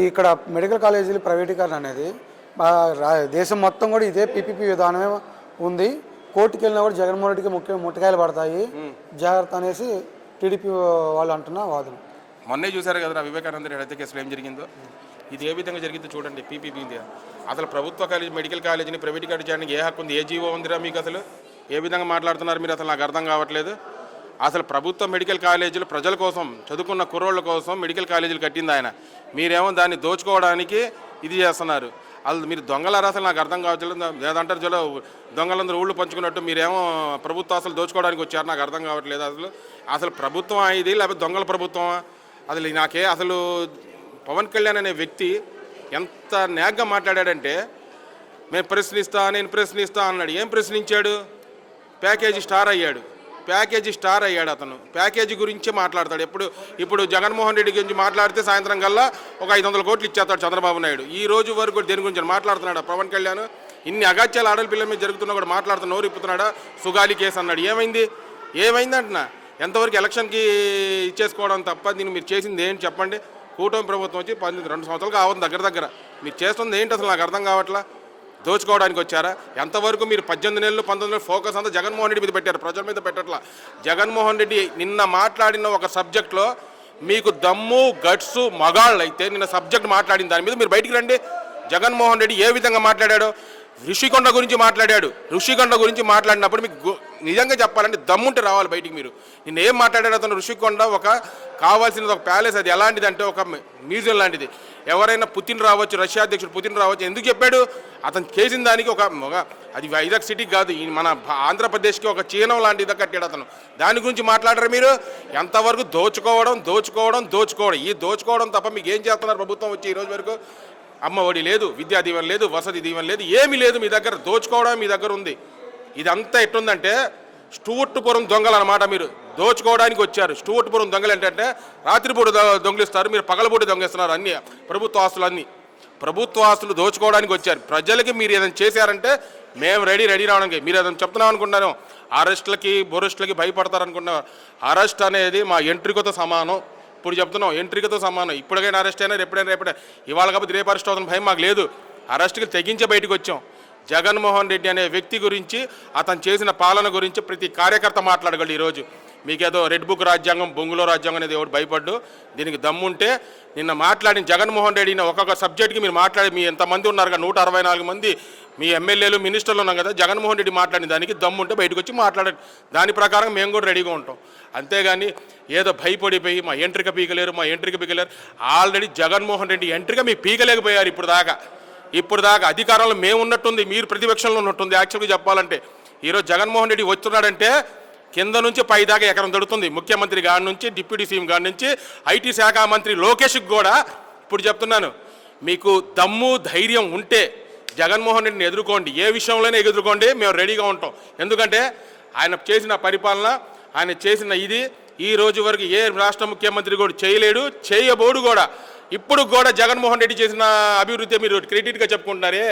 ఇక్కడ మెడికల్ కాలేజీలు ప్రైవేటీకరణ అనేది దేశం మొత్తం కూడా ఇదే పీపీపీ విధానమే ఉంది. కోర్టుకి వెళ్ళినా కూడా జగన్మోహన్ రెడ్డికి ముట్టకాయలు పడతాయి, జాగ్రత్త అనేసి టీడీపీ వాళ్ళు అంటున్న వాదన. మొన్నే చూశారు కదా వివేకానంద రెడ్డి హత్య కేసులో ఏం జరిగిందో. ఇది ఏ విధంగా జరిగిందో చూడండి. పీపీపీ అసలు ప్రభుత్వ కాలేజీ మెడికల్ కాలేజీని ప్రైవేటీకరణ చేయడానికి ఏ హక్కు ఉంది, ఏ జీవో ఉందిరా మీకు? అసలు ఏ విధంగా మాట్లాడుతున్నారు మీరు? అసలు నాకు అర్థం కావట్లేదు. అసలు ప్రభుత్వ మెడికల్ కాలేజీలు ప్రజల కోసం, చదువుకున్న కుర్రోళ్ళ కోసం మెడికల్ కాలేజీలు కట్టింది ఆయన. మీరేమో దాన్ని దోచుకోవడానికి ఇది చేస్తున్నారు. అసలు మీరు దొంగలారా? అసలు నాకు అర్థం కావట్లేదు. లేదంటారు జలో దొంగలందరూ ఊళ్ళు పంచుకున్నట్టు మీరేమో ప్రభుత్వం అసలు దోచుకోవడానికి వచ్చారు. నాకు అర్థం కావట్లేదు. అసలు ప్రభుత్వం ఇది లేకపోతే దొంగల ప్రభుత్వమా? అసలు పవన్ కళ్యాణ్ అనే వ్యక్తి ఎంత నేగ్గా మాట్లాడాడంటే, నేను ప్రశ్నిస్తా అన్నాడు. ఏం ప్రశ్నించాడు? ప్యాకేజీ స్టార్ అయ్యాడు అతను. ప్యాకేజీ గురించి మాట్లాడతాడు ఇప్పుడు జగన్మోహన్ రెడ్డి గురించి మాట్లాడితే సాయంత్రం కల్లా ఒక 500 కోట్లు ఇచ్చేస్తాడు చంద్రబాబు నాయుడు. ఈ రోజు వరకు దేని గురించి మాట్లాడుతున్నాడు పవన్ కళ్యాణ్? ఇన్ని అగాత్యాలు ఆడపిల్లల మీద జరుగుతున్నా కూడా మాట్లాడుతున్న నోరు ఇప్పుతున్నాడా? సుగాలి కేసు అన్నాడు. ఏమైంది అంటున్నా? ఎంతవరకు ఎలక్షన్కి ఇచ్చేసుకోవడం తప్ప దీన్ని మీరు చేసింది ఏంటి చెప్పండి? కూటమి ప్రభుత్వం వచ్చి 2 సంవత్సరాలు కావాలి దగ్గర. మీరు చేస్తుంది ఏంటి అసలు నాకు అర్థం కావట్లా. దోచుకోవడానికి వచ్చారా? ఎంతవరకు మీరు 18 నెలలు 19 నెలలు ఫోకస్ అంతా జగన్మోహన్ రెడ్డి మీద పెట్టారు, ప్రజల మీద పెట్టట్లా. జగన్మోహన్ రెడ్డి నిన్న మాట్లాడిన ఒక సబ్జెక్ట్లో మీకు దమ్ము గట్సు మగాళ్ళు అయితే నిన్న సబ్జెక్ట్ మాట్లాడిన దాని మీద మీరు బయటికి రండి. జగన్మోహన్ రెడ్డి ఏ విధంగా మాట్లాడాడో, ఋషికొండ గురించి మాట్లాడాడు. ఋషికొండ గురించి మాట్లాడినప్పుడు మీకు నిజంగా చెప్పాలంటే దమ్ముంటే రావాలి బయటికి. మీరు నిన్న ఏం మాట్లాడాడు అతను? ఋషికొండ కావాల్సినది ఒక ప్యాలెస్, అది ఎలాంటిది అంటే ఒక మ్యూజియం లాంటిది. ఎవరైనా పుతిన్ రావచ్చు, రష్యా అధ్యక్షుడు పుతిన్ రావచ్చు. ఎందుకు చెప్పాడు? అతను చేసిన దానికి అది వైజాగ్ సిటీకి కాదు, మన ఆంధ్రప్రదేశ్కి ఒక చీనం లాంటిది కట్టాడు అతను. దాని గురించి మాట్లాడరు మీరు. ఎంతవరకు దోచుకోవడం. ఈ దోచుకోవడం తప్ప మీకు ఏం చేస్తున్నారు ప్రభుత్వం వచ్చి ఈ రోజు వరకు? అమ్మ ఒడి లేదు, విద్యా దీవెన లేదు, వసతి దీవెన లేదు, ఏమీ లేదు మీ దగ్గర. దోచుకోవడం మీ దగ్గర ఉంది. ఇదంతా ఎట్టుందంటే స్టూవర్ట్పురం దొంగలు అన్నమాట. మీరు దోచుకోవడానికి వచ్చారు. స్టూవర్ట్పురం దొంగలు ఏంటంటే రాత్రిపూట దొంగిలిస్తారు, మీరు పగలపూట దొంగిస్తున్నారు. అన్ని ప్రభుత్వ ఆస్తులు దోచుకోవడానికి వచ్చారు. ప్రజలకి మీరు ఏదైనా చేశారంటే మేము రెడీ రావడానికి. మీరు ఏదైనా చెప్తున్నాం అనుకుంటున్నాను. బొరెస్టులకి భయపడతారనుకుంటున్నారు. అరెస్ట్ అనేది మా ఎంట్రీకతో సమానం. ఇప్పుడు చెప్తున్నాం, ఎంట్రీకతో సమానం. ఇప్పటికైనా అరెస్ట్ అయినా రేపడే ఇవాళ కాబట్టి రేపు అరెస్ట్ అవుతున్న భయం మాకు లేదు. అరెస్ట్కి తెగించే బయటకు వచ్చాం. జగన్మోహన్ రెడ్డి అనే వ్యక్తి గురించి, అతను చేసిన పాలన గురించి ప్రతి కార్యకర్త మాట్లాడగలడు. ఈరోజు మీకేదో రెడ్ బుక్ రాజ్యాంగం, బొంగులో రాజ్యాంగం అనేది ఎవరు భయపడ్డు. దీనికి దమ్ముంటే నిన్న మాట్లాడిన జగన్మోహన్ రెడ్డిని ఒక్కొక్క సబ్జెక్ట్కి మీరు మాట్లాడి, మీ ఎంతమంది ఉన్నారుగా 164 మంది మీ ఎమ్మెల్యేలు మినిస్టర్లు ఉన్నాం కదా, జగన్మోహన్ రెడ్డి మాట్లాడిన దానికి దమ్ముంటే బయటకు వచ్చి మాట్లాడండి. దాని ప్రకారం మేము కూడా రెడీగా ఉంటాం. అంతేగాని ఏదో భయపడిపోయి మా ఎంట్రిక పీకలేరు. ఆల్రెడీ జగన్మోహన్ రెడ్డి ఎంట్రిక మీ పీకలేకపోయారు ఇప్పుడు దాకా అధికారంలో మేము ఉన్నట్టుంది, మీరు ప్రతిపక్షంలో ఉన్నట్టుంది. యాక్చువల్గా చెప్పాలంటే ఈరోజు జగన్మోహన్ రెడ్డి వస్తున్నాడంటే కింద నుంచి పై దాకా ఎకరం దొరుకుతుంది. ముఖ్యమంత్రి గారి నుంచి, డిప్యూటీ సీఎం గారి నుంచి, ఐటీ శాఖ మంత్రి లోకేష్కి కూడా. ఇప్పుడు చెప్తున్నాను, మీకు దమ్ము ధైర్యం ఉంటే జగన్మోహన్ రెడ్డిని ఎదుర్కోండి. ఏ విషయంలోనే ఎదుర్కోండి, మేము రెడీగా ఉంటాం. ఎందుకంటే ఆయన చేసిన పరిపాలన, ఆయన చేసిన ఈ రోజు వరకు ఏ రాష్ట్ర ముఖ్యమంత్రి కూడా చేయలేడు, చేయబోడు కూడా. ఇప్పుడు కూడా జగన్మోహన్ రెడ్డి చేసిన అభివృద్ధి మీరు క్రెడిట్గా చెప్పుకుంటున్నారే.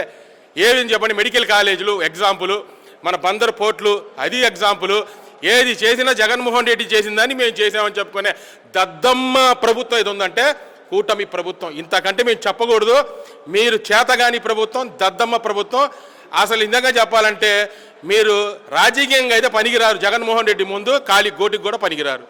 ఏది చెప్పండి? మెడికల్ కాలేజీలు ఎగ్జాంపుల్, మన బందర్ పోర్ట్లు అది ఎగ్జాంపుల్. ఏది చేసినా జగన్మోహన్ రెడ్డి చేసిందని మేము చేసామని చెప్పుకునే దద్దమ్మ ప్రభుత్వం ఇది ఉందంటే కూటమి ప్రభుత్వం. ఇంతకంటే మేము చెప్పకూడదు. మీరు చేతగాని ప్రభుత్వం, దద్దమ్మ ప్రభుత్వం. అసలు ఇందాక చెప్పాలంటే మీరు రాజకీయంగా అయితే పనికిరారు. జగన్మోహన్ రెడ్డి ముందు కాలి గోటికి కూడా పనికిరారు.